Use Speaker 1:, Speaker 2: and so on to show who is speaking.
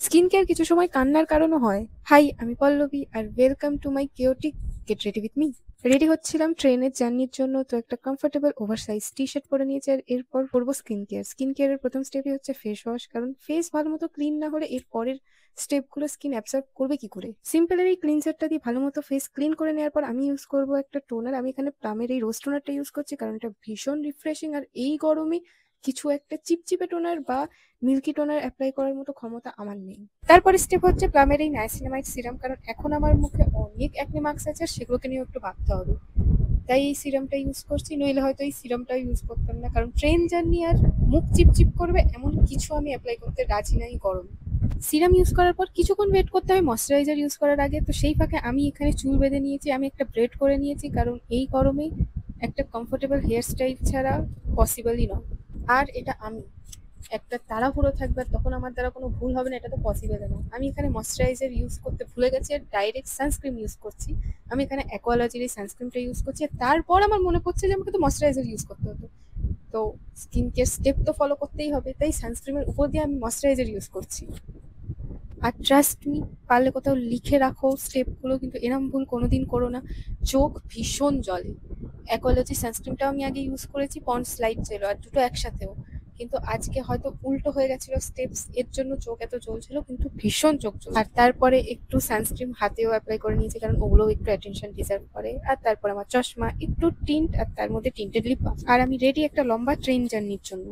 Speaker 1: Skin care কিছু সময় কান্নার কারণও হয়। হাই, আমি পল্লবী আর welcome to my chaotic get ready with me. Ready হচ্ছিলাম ট্রেনের জার্নির জন্য, তো একটা কমফোর্টেবল ওভারসাইজ টি শার্ট পরে নিয়েছি আর এরপর করবো স্কিন কেয়ার। স্কিন কেয়ারের প্রথম স্টেপই হচ্ছে ফেস ওয়াশ, কারণ ফেস ভালো মতো ক্লিন না হলে এর পরের স্টেপগুলো স্কিন অ্যাবসর্ব করবে কি করে। সিম্পলের এই ক্লিনজারটা দিয়ে ভালো মতো ফেস ক্লিন করে নেওয়ার পর আমি ইউজ করবো একটা টোনার। আমি এখানে প্লামের এই রোজ টোনারটা ইউজ করছি, কারণ এটা ভীষণ রিফ্রেশিং আর এই গরমে কিছু একটা চিপচিপে টোনার বা মিল্কি টোনার অ্যাপ্লাই করার মতো ক্ষমতা আমার নেই। তারপরে স্টেপ হচ্ছে প্লামের এই নাইসিনামাইড সিরাম, কারণ এখন আমার মুখে অনেক অ্যাকনে মার্কস আছে আর সেগুলোকে নিয়েও একটু ভাবতে হবে। তাই এই সিরামটা ইউজ করছি, নইলে হয়তো এই সিরামটাও ইউজ করতাম না, কারণ ট্রেন জার্নি আর মুখ চিপচিপ করবে এমন কিছু আমি অ্যাপ্লাই করতে রাজি নাই গরমে। সিরাম ইউজ করার পর কিছুক্ষণ ওয়েট করতে হয় ময়শ্চারাইজার ইউজ করার আগে, তো সেই ফাঁকে আমি এখানে চুল বেঁধে নিয়েছি, আমি একটা ব্রেড করে নিয়েছি, কারণ এই গরমে একটা কমফোর্টেবল হেয়ার স্টাইল ছাড়া পসিবলই নয়। আর এটা আমি একটা তাড়াহুড়ো থাকবে আর তখন আমার দ্বারা কোনো ভুল হবে না, এটা তো পসিবল না। আমি এখানে ময়শ্চারাইজার ইউজ করতে ভুলে গেছি আর ডাইরেক্ট সানস্ক্রিন ইউজ করছি। আমি এখানে অ্যাকোয়ালজির এই সানস্ক্রিনটা ইউজ করছি আর তারপর আমার মনে পড়ছে যে আমাকে তো ময়শ্চারাইজার ইউজ করতে হতো। তো স্কিন কেয়ার স্টেপ তো ফলো করতেই হবে, তাই সানস্ক্রিনের উপর দিয়ে আমি ময়শ্চারাইজার ইউজ করছি। আর ট্রাস্ট মি, পারলে কোথাও লিখে রাখো স্টেপগুলো, কিন্তু এরম ভুল কোনোদিন করো না। চোখ ভীষণ জ্বলে। অ্যাকোলজি সানস্ক্রিনটাও আমি আগে ইউজ করেছি, পন্ডস লাইট জেল, আর দুটো একসাথেও। কিন্তু আজকে হয়তো উল্টো হয়ে গেছিল স্টেপস, এর জন্য চোখ এত জ্বলছিল, কিন্তু ভীষণ চোখ জ্বলছে। আর তারপরে একটু সানস্ক্রিন হাতেও অ্যাপ্লাই করে নিয়েছি, কারণ ওগুলোও একটু অ্যাটেনশন ডিজার্ভ করে। আর তারপর আমার চশমা, একটু টিন্ট, আর তার মধ্যে টিন্টেড লিপ বাম। আর আমি রেডি একটা লম্বা ট্রেন জার্নির জন্য।